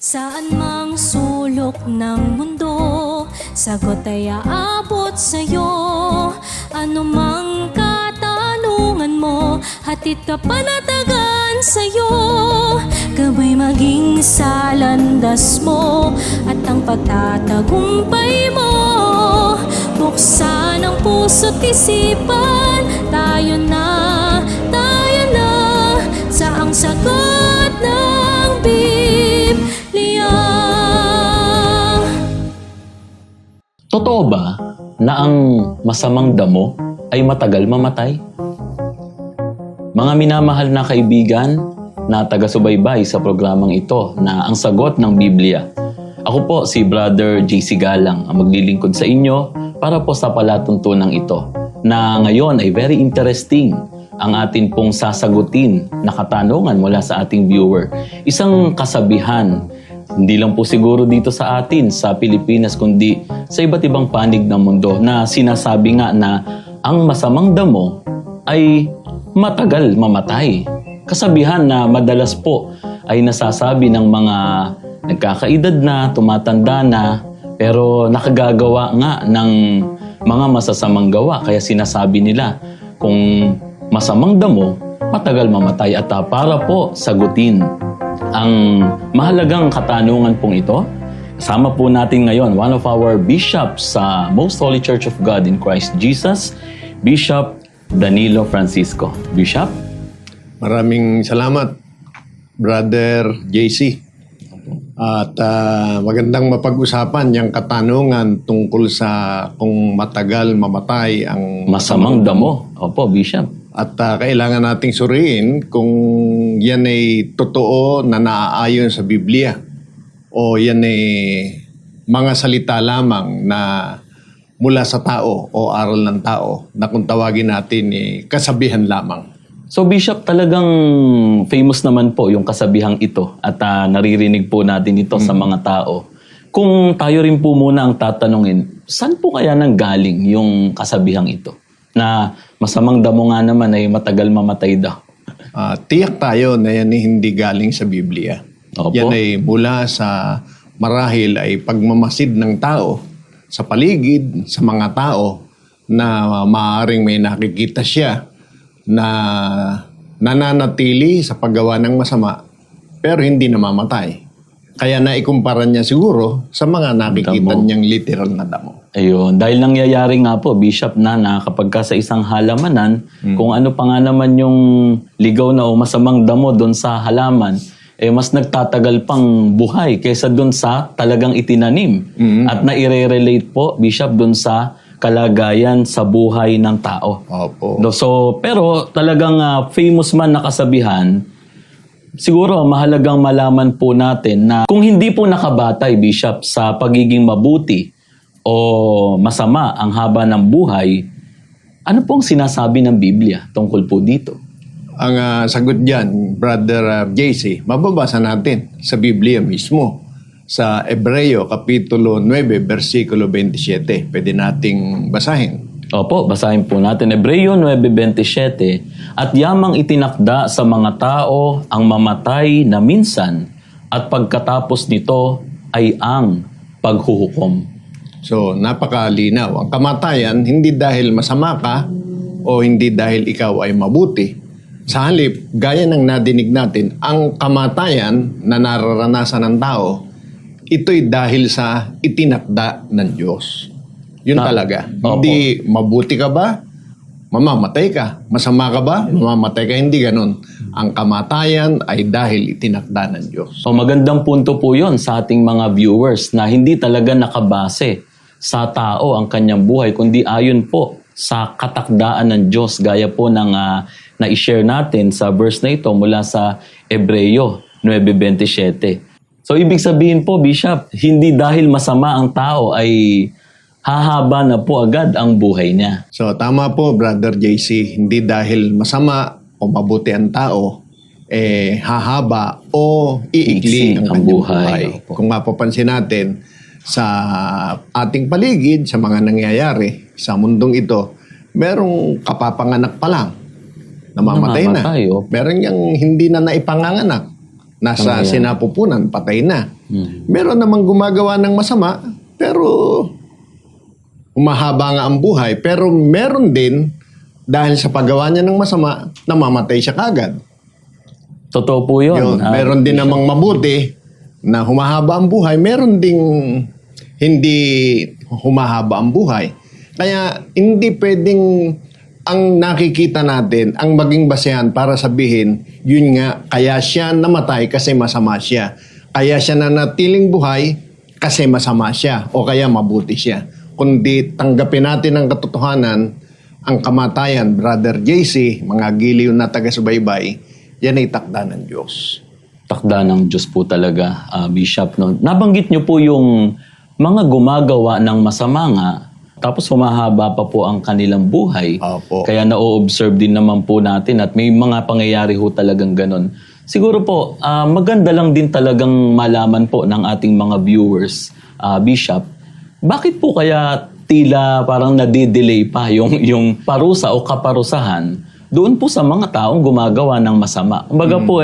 Saan mang sulok ng mundo, sagot ay aabot sa'yo. Ano mang katanungan mo, hatid ka panatagan sa'yo. Gabay maging sa landas mo, at ang pagtatagumpay mo. Buksan ang puso't isipan, tayo na sa ang sagot ng Biblia. Totoo ba na ang masamang damo ay matagal mamatay? Mga minamahal na kaibigan na taga-subaybay sa programang ito na ang sagot ng Biblia. Ako po si Brother JC Galang ang maglilingkod sa inyo para po sa palatuntunang ito na ngayon ay very interesting ang atin pong sasagutin na katanungan mula sa ating viewer. Isang kasabihan, hindi lang po siguro dito sa atin, sa Pilipinas, kundi sa iba't ibang panig ng mundo na sinasabi nga na ang masamang damo ay matagal mamatay. Kasabihan na madalas po ay nasasabi ng mga nagkakaedad na, tumatanda na, pero nakagagawa nga ng mga masasamang gawa. Kaya sinasabi nila kung masamang damo, matagal mamatay. At para po sagutin ang mahalagang katanungan pong ito, kasama po natin ngayon one of our bishops sa Most Holy Church of God in Christ Jesus, Bishop Danilo Francisco. Bishop? Maraming salamat, Brother JC. At magandang mapag-usapan yung katanungan tungkol sa kung matagal mamatay ang Masamang damo. Opo, Bishop. At kailangan nating suriin kung yan ay totoo na naaayon sa Biblia o yan ay mga salita lamang na mula sa tao o aral ng tao na kung tawagin natin kasabihan lamang. So Bishop, talagang famous naman po yung kasabihang ito at naririnig po natin ito sa mga tao. Kung tayo rin po muna ang tatanungin, saan po kaya nang galing yung kasabihang ito? Na masamang damo nga naman ay matagal mamatay daw. Tiyak tayo na yan ay hindi galing sa Biblia. Opo. Yan ay mula sa marahil ay pagmamasid ng tao sa paligid, sa mga tao na maaaring may nakikita siya na nananatili sa paggawa ng masama pero hindi namamatay. Kaya naikumpara niya siguro sa mga nakikita Damo. niyang literal na damo. Ayun, dahil nangyayari nga po, Bishop, na kapag ka sa isang halamanan, kung ano pa nga naman yung ligaw na o masamang damo doon sa halaman, mas nagtatagal pang buhay kaysa doon sa talagang itinanim. At naire-relate po, Bishop, doon sa kalagayan sa buhay ng tao. Opo. So, pero talagang famous man na kasabihan, siguro mahalagang malaman po natin na kung hindi po nakabatay, Bishop, sa pagiging mabuti o masama ang haba ng buhay, ano pong sinasabi ng Biblia tungkol po dito? Ang sagot dyan, Brother JC, mababasa natin sa Biblia mismo. Sa Hebreo, Kapitulo 9, versikulo 27. Pwede nating basahin. Opo, basahin po natin. Hebreo 9:27, at yamang itinakda sa mga tao ang mamatay na minsan, at pagkatapos nito ay ang paghuhukom. So, napakalinaw. Ang kamatayan, hindi dahil masama ka o hindi dahil ikaw ay mabuti. Sa halip, gaya ng nadinig natin, ang kamatayan na nararanasan ng tao, ito'y dahil sa itinakda ng Diyos. Yun talaga. Opo. Hindi mabuti ka ba? Mamamatay ka. Masama ka ba? Mamamatay ka. Hindi ganun. Ang kamatayan ay dahil itinakda ng Diyos. So magandang punto po yon sa ating mga viewers na hindi talaga nakabase sa tao ang kanyang buhay, kundi ayon po sa katakdaan ng Diyos, gaya po ng na-share natin sa verse na ito mula sa Hebreo 9:27. So ibig sabihin po, Bishop, hindi dahil masama ang tao ay hahaba na po agad ang buhay niya. So, tama po, Brother JC. Hindi dahil masama o mabuti ang tao, hahaba o iikli ang kanyang buhay. Opo. Kung mapapansin natin, sa ating paligid, sa mga nangyayari sa mundong ito, merong kapapanganak pa lang. Namamatay na. Namamatay, oh. Meron yung hindi na naipanganganak. nasa Ayan. sinapupunan, patay na. Meron namang gumagawa ng masama, pero humahaba nga ang buhay. Pero meron din, dahil sa paggawa niya ng masama, namamatay siya kagad. Totoo po yun. Yun. Meron din namang mabuti na humahaba ang buhay. Meron ding hindi humahaba ang buhay. Kaya hindi pwedeng ang nakikita natin, ang maging basehan para sabihin, yun nga, kaya siya namatay kasi masama siya. Kaya siya nanatiling buhay kasi masama siya o kaya mabuti siya. Kundi tanggapin natin ang katotohanan, ang kamatayan, Brother JC, mga giliw na taga-subaybay, yan ay takda ng Diyos. Takda ng Diyos po talaga, Bishop. No? Nabanggit niyo po yung mga gumagawa ng masama nga, tapos humahaba pa po ang kanilang buhay. Opo. Kaya na-observe din naman po natin at may mga pangyayari ho talagang ganon. Siguro po, maganda lang din talagang malaman po ng ating mga viewers, Bishop, bakit po kaya tila parang nadidelay pa yung parusa o kaparusahan doon po sa mga taong gumagawa ng masama? Kumbaga po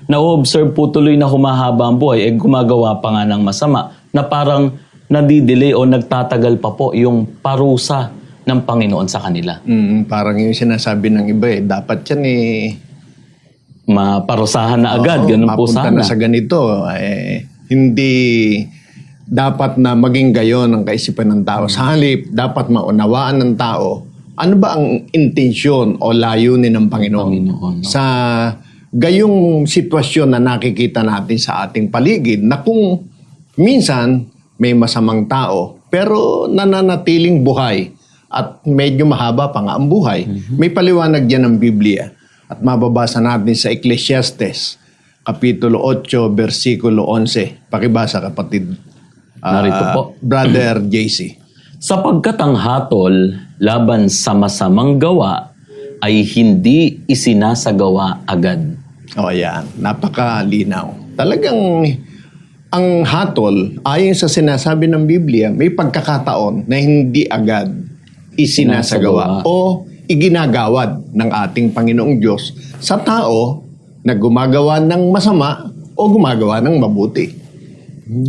na-observe po tuloy na humahaba ang buhay, gumagawa pa nga ng masama na parang nadidelay o nagtatagal pa po yung parusa ng Panginoon sa kanila. Parang yung sinasabi ng iba dapat yan Maparusahan na agad, ganun po mapunta sana. na sa ganito. Hindi dapat na maging gayon ang kaisipan ng tao. Sa halip, dapat maunawaan ng tao ano ba ang intensyon o layunin ng Panginoon, Panginoon, no? sa gayong sitwasyon na nakikita natin sa ating paligid na kung minsan may masamang tao pero nananatiling buhay at medyo mahaba pa nga ang buhay. May paliwanag diyan ng Biblia at mababasa natin sa Ecclesiastes Kapitulo 8, versikulo 11. Pakibasa, kapatid. Narito po. Brother JC. Sapagkat ang hatol laban sa masamang gawa ay hindi isinasagawa agad. O yan, napakalinaw. Talagang ang hatol, ayon sa sinasabi ng Biblia, may pagkakataon na hindi agad isinasagawa o iginagawad ng ating Panginoong Diyos sa tao na gumagawa ng masama o gumagawa ng mabuti.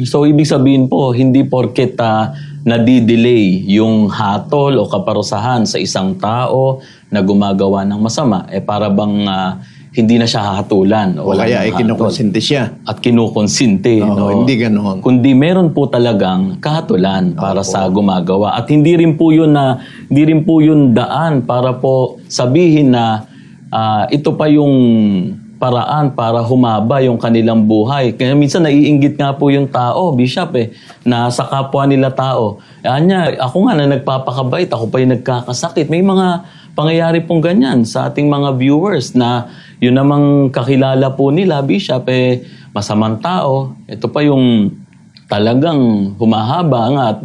So, ibig sabihin po, hindi porket nadidelay yung hatol o kaparusahan sa isang tao na gumagawa ng masama, para bang hindi na siya hahatulan. O kaya ay kinukonsente siya. At kinukonsinte. Oo, hindi ganoon. Kundi meron po talagang kahatulan para sa gumagawa. At hindi rin po yun daan para po sabihin na ito pa yung paraan para humaba yung kanilang buhay. Kaya minsan naiinggit nga po yung tao, Bishop, na sa kapwa nila tao. Ako nga na nagpapakabait, ako pa yung nagkakasakit. May mga pangyayari pong ganyan sa ating mga viewers na yun namang kakilala po nila, Bishop, masamang tao. Ito pa yung talagang humahaba nga at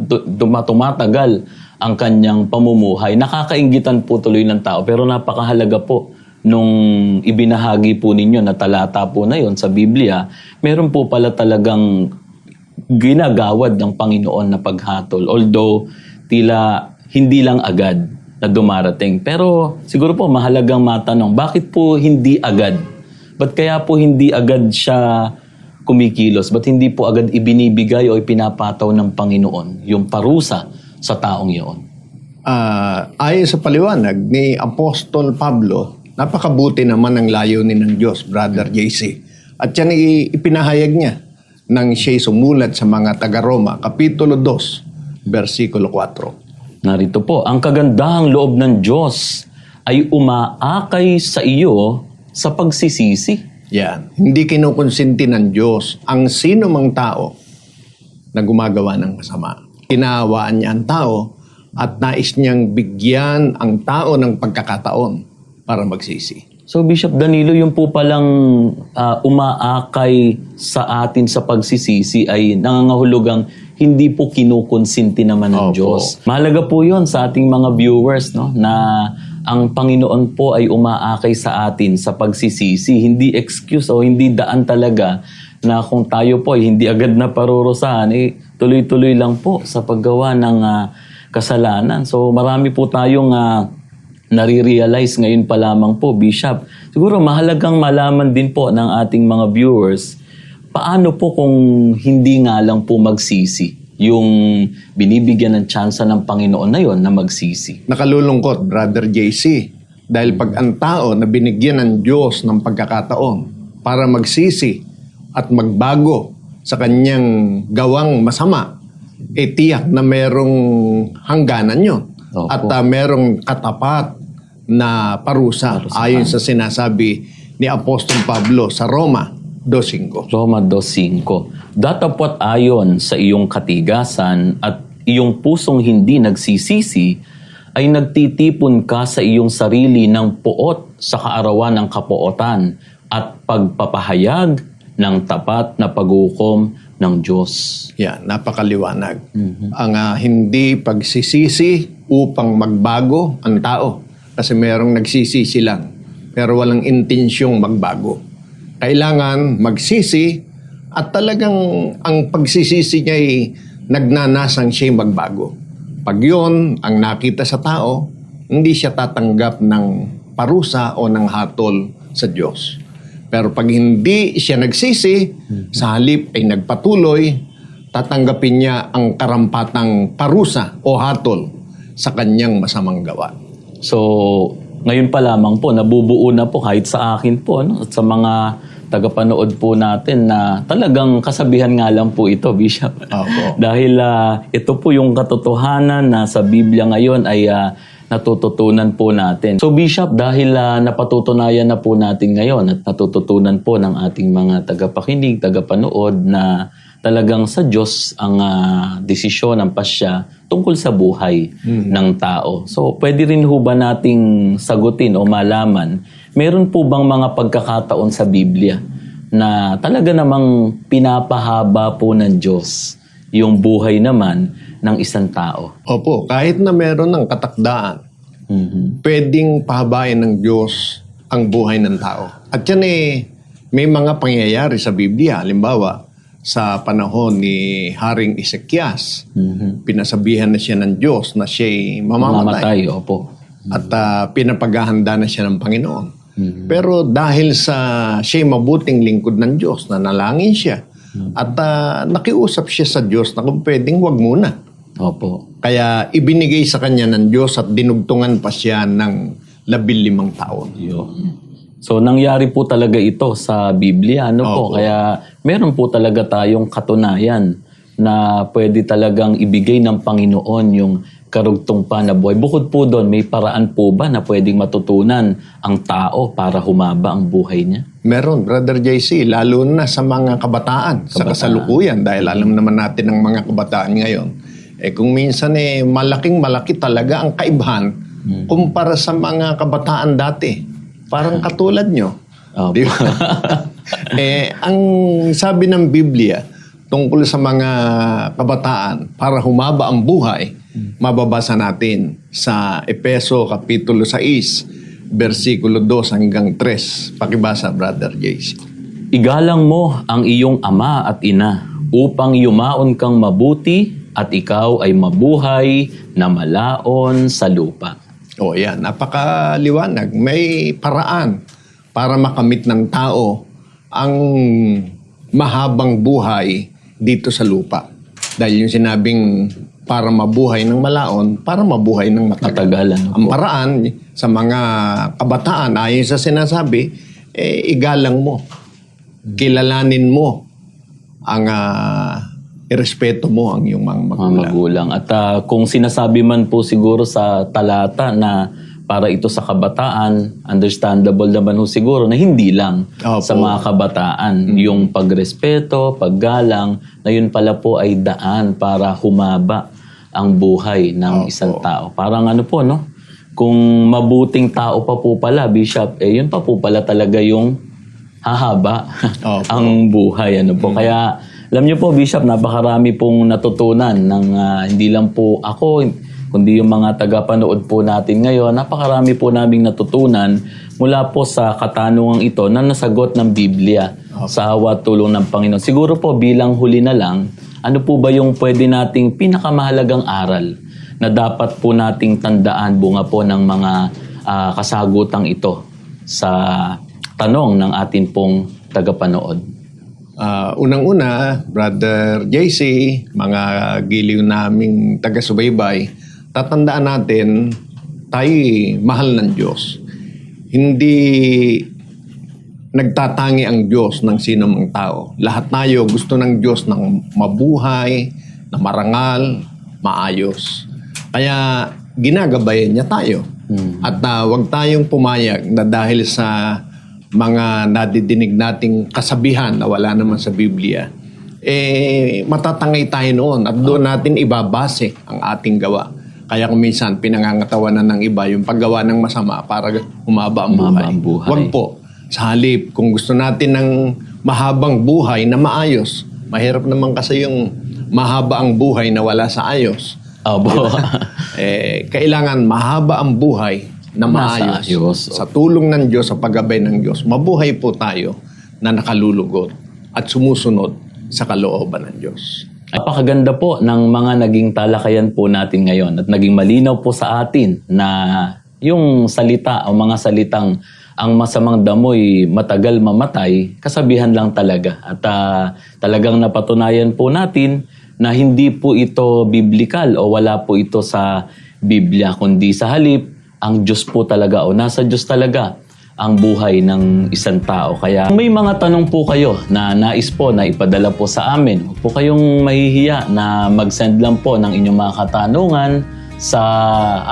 tumatagal ang kanyang pamumuhay. Nakakainggitan po tuloy ng tao, pero napakahalaga po nung ibinahagi po ninyo na talata po na yon sa Biblia, meron po pala talagang ginagawad ng Panginoon na paghatol. Although, tila hindi lang agad na dumarating. Pero siguro po mahalagang matanong, bakit po hindi agad? Ba't kaya po hindi agad siya kumikilos? Ba't hindi po agad ibinibigay o ipinapataw ng Panginoon yung parusa sa taong iyon? Ayon sa paliwanag ni Apostol Pablo, napakabuti naman ang layunin ng Diyos, Brother JC. At yan ipinahayag niya nang siya'y sumulat sa mga taga-Roma, Kapitulo 2, versikulo 4. Narito po, ang kagandahang loob ng Diyos ay umaakay sa iyo sa pagsisisi. Yan. Hindi kinukonsinti ng Diyos ang sino mang tao na gumagawa ng masama. Kinaawaan niya ang tao at nais niyang bigyan ang tao ng pagkakataon para magsisi. So Bishop Danilo, yung po palang umaakay sa atin sa pagsisisi ay nangangahulugang hindi po kinukonsinti naman ng Opo. Diyos. Mahalaga po yun sa ating mga viewers, no, na ang Panginoon po ay umaakay sa atin sa pagsisisi. Hindi excuse o hindi daan talaga na kung tayo po ay hindi agad na parurusahan, tuloy-tuloy lang po sa paggawa ng kasalanan. So marami po tayong nare-realize ngayon pa lamang po, Bishop. Siguro mahalagang malaman din po ng ating mga viewers, paano po kung hindi nga lang po magsisi yung binibigyan ng tsansa ng Panginoon na yon na magsisi? Nakalulungkot, Brother JC, dahil pag ang tao na binigyan ng Diyos ng pagkakataon para magsisi at magbago sa kanyang gawang masama, tiyak na merong hangganan yun. Opo. At merong katapat na parusa ayon sa sinasabi ni Apostol Pablo sa Roma 2:5. Roma 2:5. Datapwat ayon sa iyong katigasan at iyong pusong hindi nagsisisi, ay nagtitipon ka sa iyong sarili ng puot sa kaarawan ng kapuotan at pagpapahayag ng tapat na paghukom ng Diyos. Yan, napakaliwanag. Ang hindi pagsisisi upang magbago ang tao. Kasi merong nagsisisi lang, pero walang intensyong magbago. Kailangan magsisi at talagang ang pagsisisi niya ay nagnanasang siya magbago. Pag yun ang nakita sa tao, hindi siya tatanggap ng parusa o ng hatol sa Diyos. Pero pag hindi siya nagsisi, sa halip ay nagpatuloy, tatanggapin niya ang karampatang parusa o hatol sa kanyang masamang gawa. So, ngayon pa lamang po, nabubuo na po kahit sa akin po, at sa mga tagapanood po natin na talagang kasabihan nga lang po ito, Bishop. Opo. Dahil ito po yung katotohanan na sa Biblia ngayon ay natututunan po natin. So Bishop, dahil napatutunayan na po natin ngayon at natututunan po ng ating mga tagapakinig, tagapanood na talagang sa Diyos ang desisyon ng pasya tungkol sa buhay ng tao. So pwede rin ho ba nating sagutin o malaman, meron po bang mga pagkakataon sa Biblia na talaga namang pinapahaba po ng Diyos yung buhay naman ng isang tao? Opo, kahit na meron ng katakdaan, pwedeng pahabain ng Diyos ang buhay ng tao. At yan may mga pangyayari sa Biblia. Halimbawa, sa panahon ni Haring Ezekias, pinasabihan na siya ng Diyos na siya'y mamamatay. Opo. At pinapaghahanda na siya ng Panginoon. Pero dahil sa siya'y mabuting lingkod ng Diyos, nanalangin siya. At nakiusap siya sa Diyos na kung pwedeng wag muna. Opo. Kaya ibinigay sa kanya ng Diyos at dinugtungan pa siya ng 15 taon. Yun. So, nangyari po talaga ito sa Biblia, ano po? Opo. Kaya, meron po talaga tayong katunayan na pwede talagang ibigay ng Panginoon yung karugtong pa na buhay. Bukod po doon, may paraan po ba na pwedeng matutunan ang tao para humaba ang buhay niya? Meron, Brother JC, lalo na sa mga kabataan, sa kasalukuyan. Dahil alam naman natin ang mga kabataan ngayon. Kung minsan malaking-malaki talaga ang kaibahan kumpara sa mga kabataan dati. Parang katulad nyo. Opo. Di ba? Ang sabi ng Biblia tungkol sa mga kabataan para humaba ang buhay, mababasa natin sa Efeso Kapitulo 6, versikulo 2 hanggang 3. Pakibasa, Brother JC. Igalang mo ang iyong ama at ina upang yumaon kang mabuti at ikaw ay mabuhay na malaon sa lupa. O yan, napakaliwanag. May paraan para makamit ng tao ang mahabang buhay dito sa lupa. Dahil yung sinabing para mabuhay ng malaon, para mabuhay ng matagal. Matagalan. Ang paraan sa mga kabataan, ayon sa sinasabi, igalang mo. Kilalanin mo ang irespeto mo ang iyong mga magulang. At kung sinasabi man po siguro sa talata na para ito sa kabataan, understandable naman ho siguro na hindi lang sa mga kabataan. Yung pagrespeto, paggalang, na yun pala po ay daan para humaba ang buhay ng isang tao. Parang ano po, no? Kung mabuting tao pa po pala, Bishop, yun pa po pala talaga yung hahaba ang buhay. Ano po? Kaya alam niyo po, Bishop, napakarami pong natutunan ng hindi lang po ako, kundi yung mga tagapanood po natin ngayon. Napakarami po naming natutunan mula po sa katanungang ito na nasagot ng Biblia sa hawa tulong ng Panginoon. Siguro po bilang huli na lang, ano po ba yung pwede nating pinakamahalagang aral na dapat po nating tandaan bunga po ng mga kasagutang ito sa tanong ng atin pong tagapanood. Unang-una, Brother JC, mga giliw naming taga-subaybay, tatandaan natin tayo mahal ng Diyos. Hindi nagtatangi ang Diyos ng sino mang tao. Lahat tayo gusto ng Diyos ng mabuhay, na marangal, maayos. Kaya ginagabayan niya tayo. At wag tayong pumayag na dahil sa mga nadidinig nating kasabihan na wala naman sa Biblia, matatangay tayo noon at doon natin ibabase ang ating gawa. Kaya kung minsan pinangangatawanan ng iba yung paggawa ng masama para humaba ang buhay. Wag po. Sa halip, kung gusto natin ng mahabang buhay na maayos, mahirap naman kasi yung mahaba ang buhay na wala sa ayos. Kailangan mahaba ang buhay na maayos. Sa tulong ng Diyos, sa paggabay ng Diyos, mabuhay po tayo na nakalulugod at sumusunod sa kalooban ng Diyos. Napakaganda po ng mga naging talakayan po natin ngayon at naging malinaw po sa atin na yung salita o mga salitang ang masamang damoy matagal mamatay, kasabihan lang talaga. At talagang napatunayan po natin na hindi po ito biblikal o wala po ito sa Biblia, kundi sa halip, ang Diyos po talaga o nasa Diyos talaga ang buhay ng isang tao. Kaya kung may mga tanong po kayo na nais po na ipadala po sa amin, huwag po kayong mahihiya na mag-send lang po ng inyong mga katanungan sa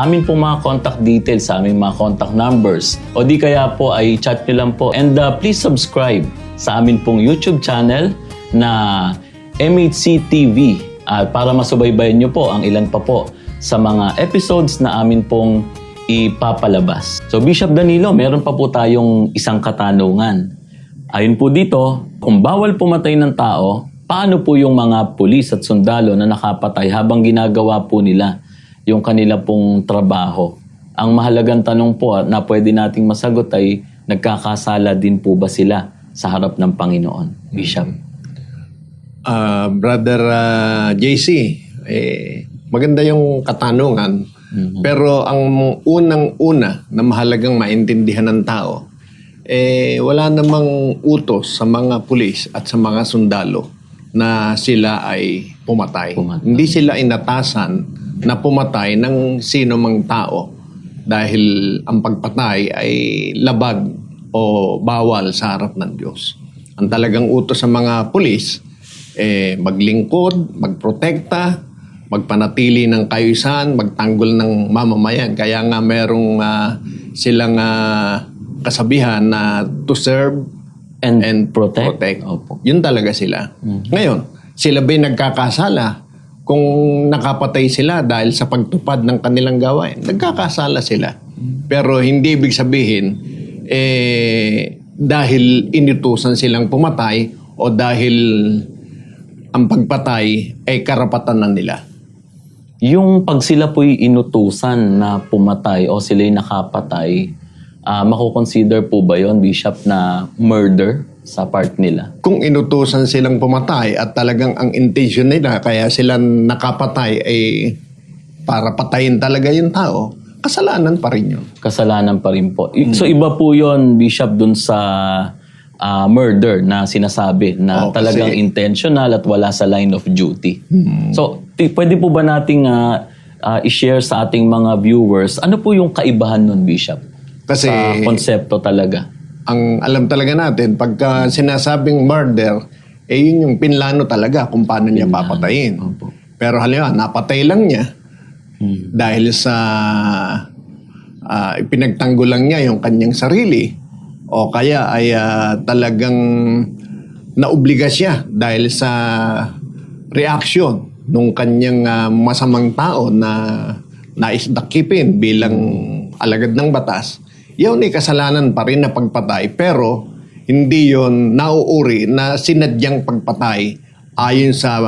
amin pong mga contact details, sa aming mga contact numbers. O di kaya po ay chat nyo lang po. And please subscribe sa amin pong YouTube channel na MHC TV para masubaybayan nyo po ang ilan pa po sa mga episodes na amin pong ipapalabas. So Bishop Danilo, meron pa po tayong isang katanungan. Ayon po dito, kung bawal pumatay ng tao, paano po yung mga pulis at sundalo na nakapatay habang ginagawa po nila yung kanila pong trabaho? Ang mahalagang tanong po na pwede nating masagot ay nagkakasala din po ba sila sa harap ng Panginoon, Bishop? Brother JC, maganda yung katanungan. Pero ang unang-una na mahalagang maintindihan ng tao, wala namang utos sa mga pulis at sa mga sundalo na sila ay pumatay. Hindi sila inatasan na pumatay ng sino mang tao dahil ang pagpatay ay labag o bawal sa harap ng Diyos. Ang talagang utos sa mga pulis, maglingkod, magprotekta, magpanatili ng kaayusan, magtanggol ng mamamayan. Kaya nga merong silang kasabihan na to serve and protect. Yun talaga sila. Ngayon, sila ba'y nagkakasala kung nakapatay sila dahil sa pagtupad ng kanilang gawain? Nagkakasala sila. Pero hindi ibig sabihin dahil inutusan silang pumatay o dahil ang pagpatay ay karapatan na nila. Yung pag sila po'y inutusan na pumatay o sila'y nakapatay, makukonsider po ba yon, Bishop, na murder sa part nila? Kung inutusan silang pumatay at talagang ang intention nila kaya sila nakapatay ay para patayin talaga yung tao, kasalanan pa rin yun. Kasalanan pa rin po. So iba po yon, Bishop, dun sa murder na sinasabi na talagang intentional at wala sa line of duty. So, pwede po ba nating i-share sa ating mga viewers, ano po yung kaibahan nun, Bishop? Kasi sa konsepto talaga. Ang alam talaga natin, pagka sinasabing murder, yun yung pinlano talaga kung paano niya papatayin. Pero halimbawa, napatay lang niya dahil sa ipinagtanggol lang niya yung kanyang sarili. O kaya ay talagang naobliga siya dahil sa reaksyon nung kanyang masamang tao na naisdakipin bilang alagad ng batas. Yun ay kasalanan pa rin na pagpatay, pero hindi yon nauuri na sinadyang pagpatay ayon sa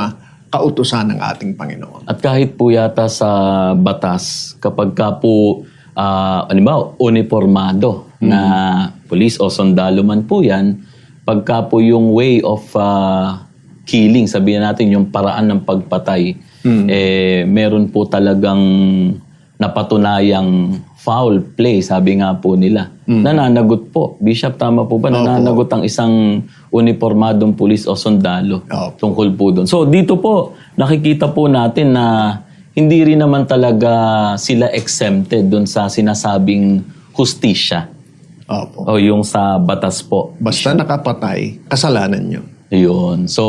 kautusan ng ating Panginoon. At kahit po yata sa batas, kapag ka po halimbawa, uniformado na police o sundalo man po yan, pagka po yung way of killing, sabihin natin yung paraan ng pagpatay, meron po talagang napatunayang foul play, sabi nga po nila. Nananagot po. Bishop, tama po ba? Nananagot ang isang uniformadong pulis o sundalo tungkol po doon. So dito po, nakikita po natin na hindi rin naman talaga sila exempted doon sa sinasabing hustisya. Opo. O yung sa batas po. Basta nakapatay, kasalanan nyo. Yun. So,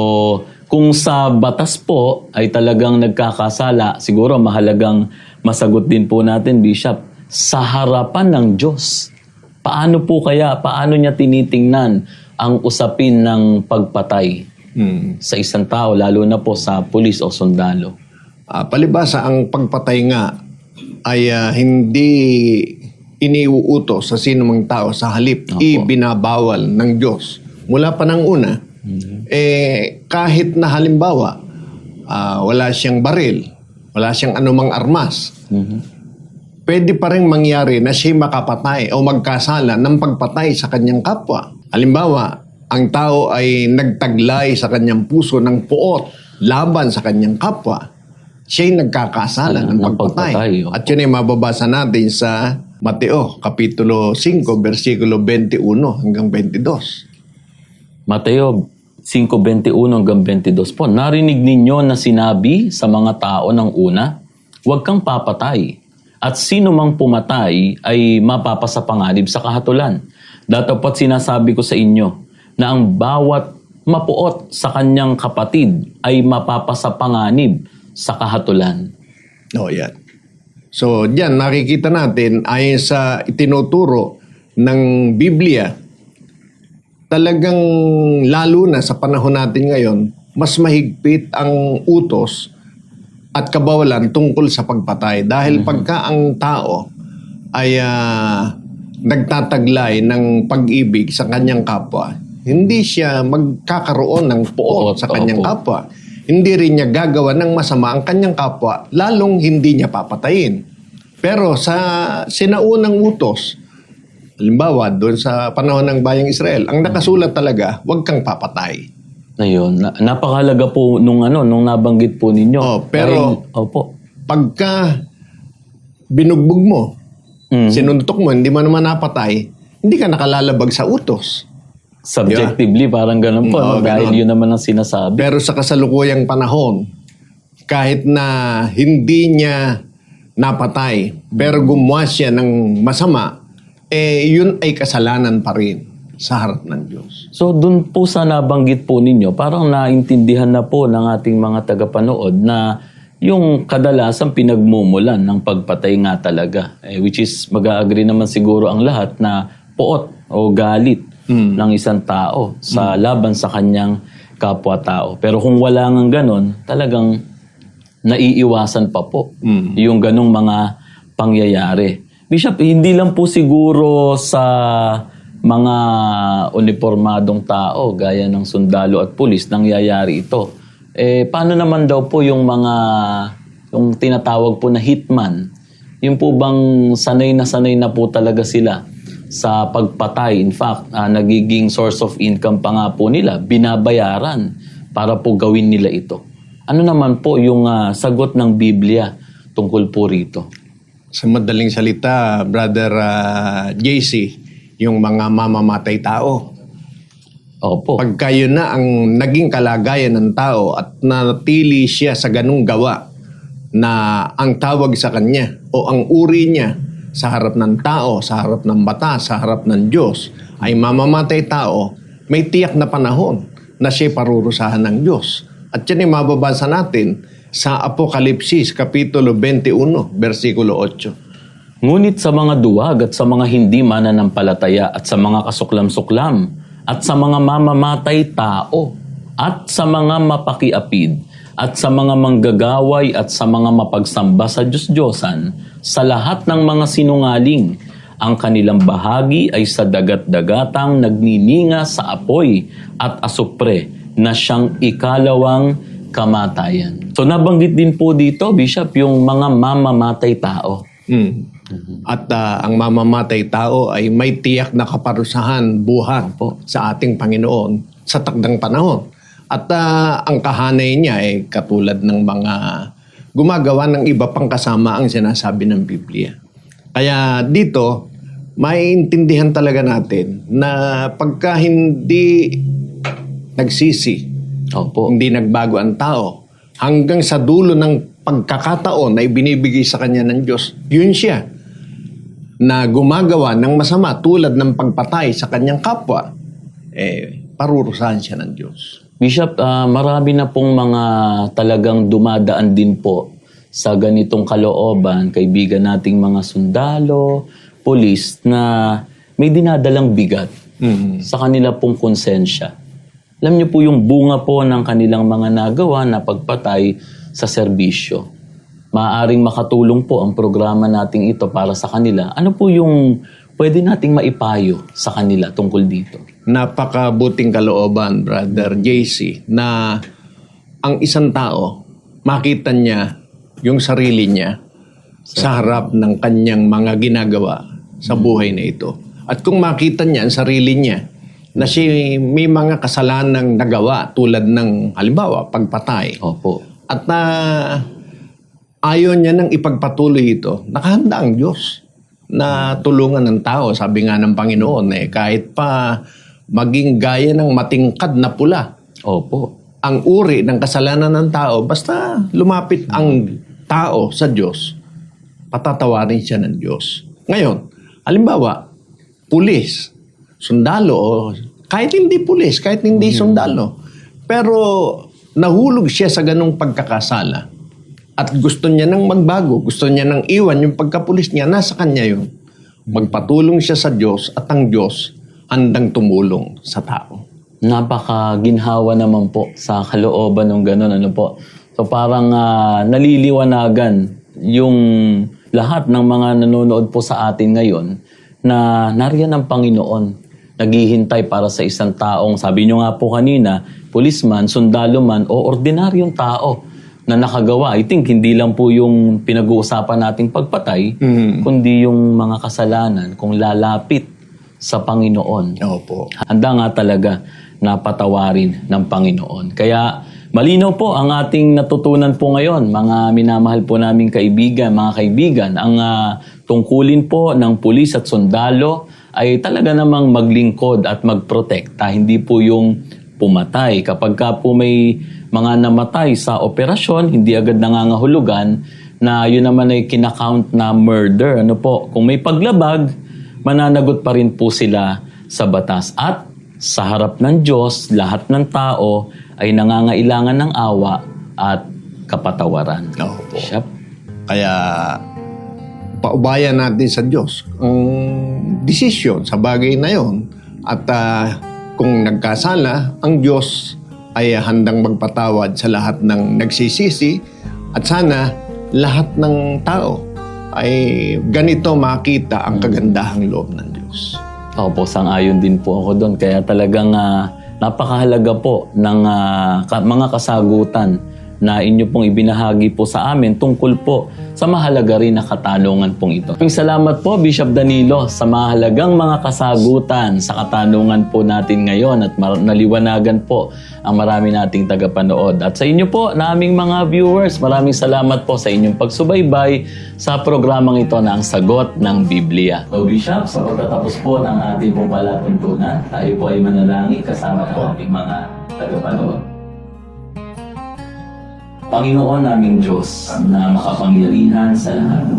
kung sa batas po ay talagang nagkakasala, siguro mahalagang masagot din po natin, Bishop, sa harapan ng Diyos. Paano niya tinitingnan ang usapin ng pagpatay sa isang tao, lalo na po sa pulis o sundalo? Palibasa, ang pagpatay nga ay hindi iniuutos sa sinumang tao, sa halip ibinabawal ng Diyos. Mula pa ng una, kahit na halimbawa, wala siyang baril, wala siyang anumang armas, pwede pa rin mangyari na siya makapatay o magkasala ng pagpatay sa kanyang kapwa. Halimbawa, ang tao ay nagtaglay sa kanyang puso ng puot laban sa kanyang kapwa. Siya'y nagkakasala ng pagpatay. At yun ay mababasa natin sa Mateo, Kapitulo 5, versikulo 21 hanggang 22. Mateo 5:21 hanggang 22 po. Narinig ninyo na sinabi sa mga tao ng una, huwag kang papatay. At sino mang pumatay ay mapapasapanganib sa kahatulan. Datapot sinasabi ko sa inyo na ang bawat mapuot sa kanyang kapatid ay mapapasapanganib sa kahatulan. Yan. So, diyan nakikita natin ayon sa itinuturo ng Biblia, talagang lalo na sa panahon natin ngayon, mas mahigpit ang utos at kabawalan tungkol sa pagpatay. Dahil pagka ang tao ay nagtataglay ng pag-ibig sa kanyang kapwa, hindi siya magkakaroon ng puot sa kanyang kapwa. Hindi rin niya gagawa ng masama ang kanyang kapwa, lalong hindi niya papatayin. Pero sa sinaunang utos, halimbawa, doon sa panahon ng bayang Israel, ang nakasulat talaga, huwag kang papatay. Ayun, napakahalaga po nung nabanggit po ninyo. Pero pagka binugbog mo, sinuntok mo, hindi mo naman napatay, hindi ka nakalalabag sa utos. Subjectively, parang ganun po. Dahil yun naman ang sinasabi. Pero sa kasalukuyang panahon, kahit na hindi niya napatay, pero gumawa siya ng masama, yun ay kasalanan pa rin sa harap ng Diyos. So, dun po sa nabanggit po ninyo, parang naintindihan na po ng ating mga tagapanood na yung kadalasan pinagmumulan ng pagpatay nga talaga. Which is, mag-agree naman siguro ang lahat na puot o galit ng isang tao sa laban sa kanyang kapwa-tao. Pero kung wala ngang ganon, talagang naiiwasan pa po yung ganong mga pangyayari. Bishop, hindi lang po siguro sa mga uniformadong tao, gaya ng sundalo at pulis, nangyayari ito. Paano naman daw po yung yung tinatawag po na hitman? Yung po bang sanay na po talaga sila sa pagpatay? In fact, nagiging source of income pa nga po nila, binabayaran para po gawin nila ito. Ano naman po yung sagot ng Biblia tungkol po rito? Sa madaling salita, Brother JC, yung mga mamamatay tao. Opo. Pagka yun na ang naging kalagayan ng tao at natili siya sa ganung gawa na ang tawag sa kanya o ang uri niya sa harap ng tao, sa harap ng batas, sa harap ng Diyos ay mamamatay tao, may tiyak na panahon na siya parurusahan ng Diyos. At yan ay mababasa natin sa Apokalipsis, Kapitulo 21, versikulo 8. Ngunit sa mga duwag at sa mga hindi mananampalataya at sa mga kasuklam-suklam at sa mga mamamatay tao at sa mga mapakiapid at sa mga manggagaway at sa mga mapagsamba sa Diyos-Diyosan, sa lahat ng mga sinungaling, ang kanilang bahagi ay sa dagat-dagatang nagnininga sa apoy at asupre na siyang ikalawang kamatayan. So nabanggit din po dito, Bishop, yung mga mamamatay tao. At ang mamamatay tao ay may tiyak na kaparusahan buhat po sa ating Panginoon sa takdang panahon. At ang kahanay niya ay katulad ng mga gumagawa ng iba pang kasama ang sinasabi ng Biblia. Kaya dito, maiintindihan talaga natin na pagka hindi nagsisi, Opo. hindi nagbago ang tao, hanggang sa dulo ng pagkakataon na ibinibigay sa kanya ng Diyos, yun siya na gumagawa ng masama tulad ng pagpatay sa kanyang kapwa, parurusahan siya ng Diyos. Bishop, marami na pong mga talagang dumadaan din po sa ganitong kalooban, kaibigan nating mga sundalo, pulis, na may dinadalang bigat sa kanila pong konsensya. Alam niyo po yung bunga po ng kanilang mga nagawa na pagpatay sa serbisyo. Maaaring makatulong po ang programa nating ito para sa kanila. Ano po yung pwede nating maipayo sa kanila tungkol dito? Napakabuting kalooban, Brother JC, na ang isang tao, makita niya yung sarili niya sa harap ng kanyang mga ginagawa sa buhay na ito. At kung makita niya ang sarili niya na may mga kasalanang nagawa tulad ng halimbawa, pagpatay. Opo. At ayaw niya nang ipagpatuloy ito, nakahanda ang Diyos na tulungan ng tao. Sabi nga ng Panginoon, kahit pa maging gaya ng matingkad na pula. Opo. Ang uri ng kasalanan ng tao, basta lumapit ang tao sa Diyos, patatawarin siya ng Diyos. Ngayon, halimbawa, pulis, sundalo, o kahit hindi pulis, kahit hindi sundalo, pero nahulog siya sa ganong pagkakasala at gusto niya nang magbago, gusto niya nang iwan yung pagkapulis niya, nasa kanya yun. Magpatulong siya sa Diyos at ang Diyos handang tumulong sa tao. Napakaginhawa naman po sa kalooban ng gano'n. Ano po? So parang naliliwanagan yung lahat ng mga nanonood po sa atin ngayon na nariyan ang Panginoon. Naghihintay para sa isang taong, sabi nyo nga po kanina, pulisman, sundalo man, o ordinaryong tao na nakagawa. I think hindi lang po yung pinag-uusapan nating pagpatay, kundi yung mga kasalanan kung lalapit sa Panginoon. Opo. Handa nga talaga na patawarin ng Panginoon. Kaya malinaw po ang ating natutunan po ngayon, mga minamahal po naming kaibigan, mga kaibigan. Ang tungkulin po ng pulis at sundalo ay talaga namang maglingkod at magprotekta. Hindi po yung pumatay. Kapag ka po may mga namatay sa operasyon, hindi agad nangangahulugan na yun naman ay kinakount na murder. Ano po? Kung may paglabag, mananagot pa rin po sila sa batas. At sa harap ng Diyos, lahat ng tao ay nangangailangan ng awa at kapatawaran. Opo. Bishop? Kaya paubayan natin sa Diyos ang desisyon sa bagay na yon. At kung nagkasala, ang Diyos ay handang magpatawad sa lahat ng nagsisisi at sana lahat ng tao ay ganito makita ang kagandahang loob ng Diyos. Opo, sang-ayon din po ako doon. Kaya talagang napakahalaga po ng mga kasagutan na inyo pong ibinahagi po sa amin tungkol po sa mahalaga rin na katanungan pong ito. Salamat po, Bishop Danilo, sa mahalagang mga kasagutan sa katanungan po natin ngayon at naliwanagan po ang marami nating tagapanood. At sa inyo po, naming mga viewers, maraming salamat po sa inyong pagsubaybay sa programang ito na ang Sagot ng Biblia. So, Bishop, sa pagtatapos po ng ating po palatuntunan, tayo po ay manalangin kasama ng ating mga tagapanood. Panginoon naming Diyos na makapangyarihan sa lahat.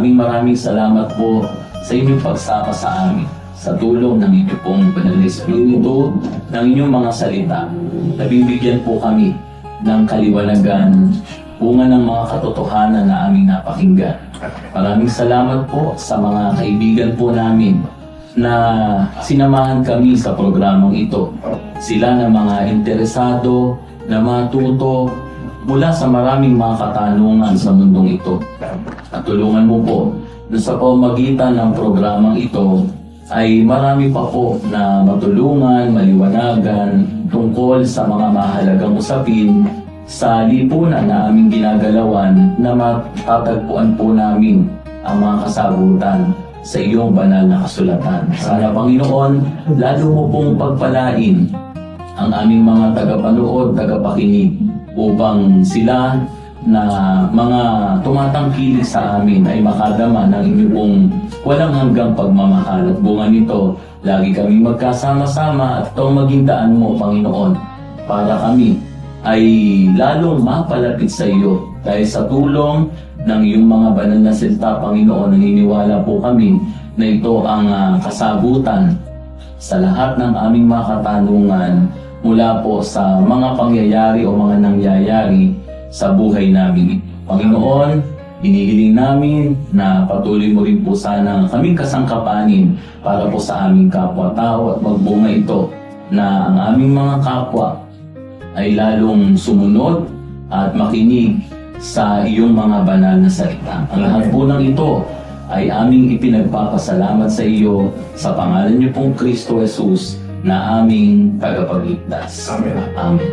Maraming salamat po sa inyong pagsama sa amin. Sa tulong ng inyong pong Banal na Espiritu, ng inyong mga salita, nabibigyan po kami ng kaliwanagan, bunga ng mga katotohanan na aming napakinggan. Maraming salamat po sa mga kaibigan po namin na sinamahan kami sa programang ito. Sila na mga interesado na matuto mula sa maraming mga katanungan sa mundong ito. At tulungan mo po na sa pamamagitan ng programang ito ay marami pa po na matulungan, maliwanagan tungkol sa mga mahalagang usapin sa lipunan na aming ginagalawan na matatagpuan po namin ang mga kasagutan sa iyong banal na kasulatan. Sana Panginoon, lalo mo pong pagpalain ang aming mga tagapanood, tagapakinig upang sila na mga tumatangkilik sa amin ay makadama ng inyong walang hanggang pagmamahal. At bunga nito, lagi kami magkasama-sama at itong maging daan mo, Panginoon, para kami ay lalong mapalapit sa iyo. Dahil sa tulong ng iyong mga banal na salita, Panginoon, naniniwala po kami na ito ang kasagutan sa lahat ng aming mga katanungan mula po sa mga pangyayari o mga nangyayari sa buhay namin. Panginoon, hinihiling namin na patuloy mo rin po sana kaming kasangkapanin para po sa aming kapwa-tao at magbunga ito na ang aming mga kapwa ay lalong sumunod at makinig sa iyong mga banal na salita. Ang lahat po ng ito ay aming ipinagpapasalamat sa iyo sa pangalan niyo pong Kristo Jesus na aming tagapagligtas. Amen. Amen.